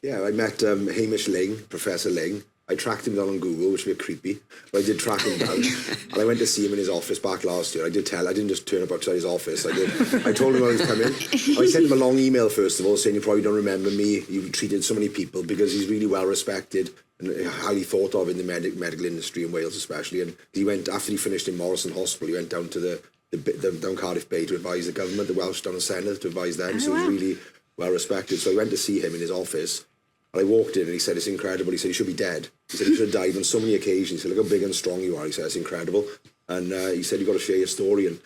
Yeah, I met Hamish Ling, Professor Ling. I tracked him down on Google, which was a bit creepy, but I did track him down. And I went to see him in his office back last year. I didn't just turn up outside his office. I told him I was coming. I sent him a long email, first of all, saying you probably don't remember me. You've treated so many people, because he's really well respected and highly thought of in the medical industry in Wales especially. And he went, after he finished in Morrison Hospital, he went down to down Cardiff Bay to advise the government, the Welsh Down and Senedd, to advise them. So he's really well respected. So I went to see him in his office. And I walked in and he said, it's incredible. He said, you should be dead. He said, you should have died on so many occasions. He said, look how big and strong you are. He said, it's incredible. And he said, you've got to share your story. And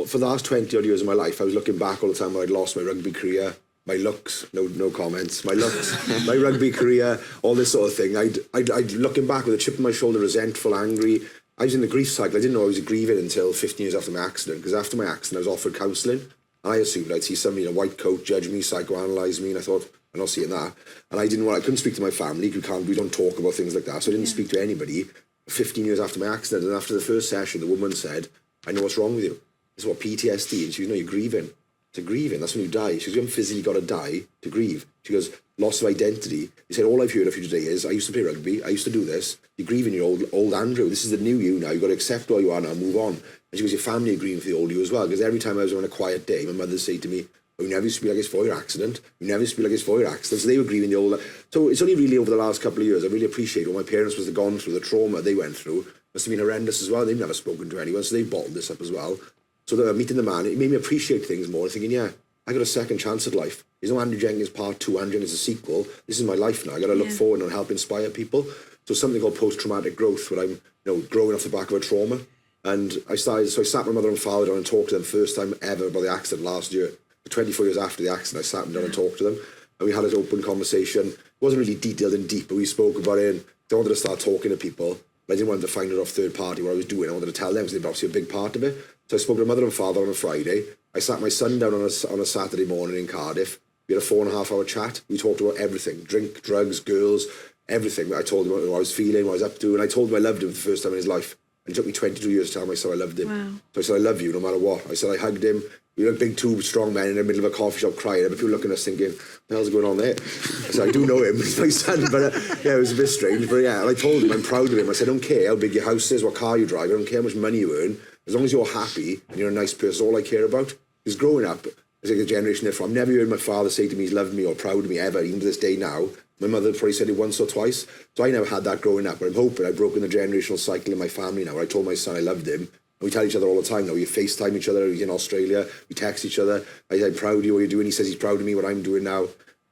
for the last 20 odd years of my life, I was looking back all the time when I'd lost my rugby career, my looks, no comments, my looks, my rugby career, all this sort of thing. I'd looking back with a chip on my shoulder, resentful, angry. I was in the grief cycle. I didn't know I was grieving until 15 years after my accident, because after my accident, I was offered counselling. And I assumed I'd see somebody in a white coat judge me, psychoanalyse me, and I thought, I'm not seeing that. And I couldn't speak to my family. We don't talk about things like that. So I didn't speak to anybody 15 years after my accident. And after the first session, the woman said, I know what's wrong with you. It's what PTSD. And she goes, no, you're grieving. To grieving, that's when you die. She goes, you haven't physically got to die to grieve. She goes, loss of identity. He said, all I've heard of you today is, I used to play rugby, I used to do this. You're grieving your old Andrew. This is the new you now. You've got to accept where you are now and move on. And she goes, your family are grieving for the old you as well. Because every time I was on a quiet day, my mother would say to me, oh, you never used to be like this for your accident. You never used to be like this for your accident. So they were grieving the old. So it's only really over the last couple of years, I really appreciate what my parents must have gone through, the trauma they went through. Must have been horrendous as well. They've never spoken to anyone, so they bottled this up as well. So meeting the man, it made me appreciate things more, thinking, yeah, I got a second chance at life. There's no Andrew Jenkins Part 2, Andrew Jenkins is a sequel. This is my life now. I got to look forward and help inspire people. So something called post-traumatic growth, where I'm growing off the back of a trauma. And I sat my mother and father down and talked to them first time ever about the accident last year. 24 years after the accident, I sat them down and talked to them. And we had an open conversation. It wasn't really detailed and deep, but we spoke about it. And I wanted to start talking to people. But I didn't want to find it off third party what I was doing. I wanted to tell them, because they were obviously a big part of it. So I spoke to my mother and father on a Friday. I sat my son down on a Saturday morning in Cardiff. We had a 4.5 hour chat. We talked about everything: drink, drugs, girls, everything. I told him what I was feeling, what I was up to, and I told him I loved him for the first time in his life. And it took me 22 years to tell him I said I loved him. Wow. So I said, I love you no matter what. I said, I hugged him. We were like big two strong men in the middle of a coffee shop crying. But people looking at us thinking, what the hell's going on there? I said, I do know him. He's my son. But yeah, it was a bit strange. But yeah, and I told him I'm proud of him. I said, I don't care how big your house is, what car you drive. I don't care how much money you earn. As long as you're happy and you're a nice person, all I care about. Because growing up, as like a generation different, I've never heard my father say to me he's loved me or proud of me ever, even to this day now. My mother probably said it once or twice. So I never had that growing up. But I'm hoping I've broken the generational cycle in my family now, where I told my son I loved him. And we tell each other all the time now. We FaceTime each other. He's in Australia. We text each other. I say, I'm proud of you, what you're doing. He says he's proud of me, what I'm doing now.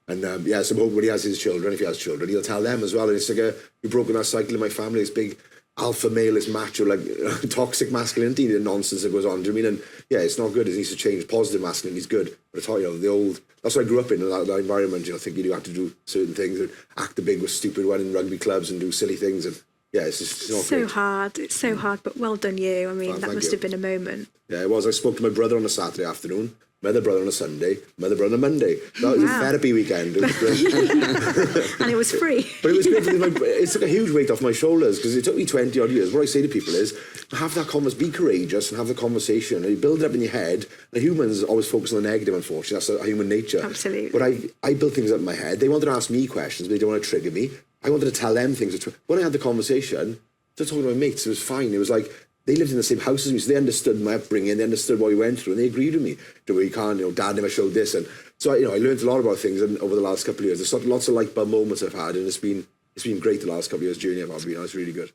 And yeah, so I'm hoping when he has his children, if he has children, he'll tell them as well. And it's like we've broken that cycle in my family. This big alpha male, this macho, like toxic masculinity, the nonsense that goes on. Do you mean? And yeah, it's not good. It needs to change. Positive masculinity is good. But I thought, the old, that's what I grew up in that environment, thinking you have to do certain things and act the big with stupid one in rugby clubs and do silly things. And yeah, it's not so great. hard. It's so hard, but well done you. I mean, that must have been a moment. Yeah, it was. I spoke to my brother on a Saturday afternoon, my other brother on a Sunday, my other brother on a Monday. That was a therapy weekend. It was great. And it was free. But it was great. It took a huge weight off my shoulders, because it took me 20 odd years. What I say to people is, have that conversation, be courageous and have the conversation. And you build it up in your head. The humans always focus on the negative, unfortunately. That's a human nature. Absolutely. But I built things up in my head. They wanted to ask me questions, but they didn't want to trigger me. I wanted to tell them things. When I had the conversation, just talking to my mates, it was fine. It was like, they lived in the same house as me, so they understood my upbringing, they understood what we went through, and they agreed with me. You can't, Dad never showed this. And so, I learned a lot about things over the last couple of years. There's lots of light bulb moments I've had, and it's been great the last couple of years' journey I've been on. It's really good.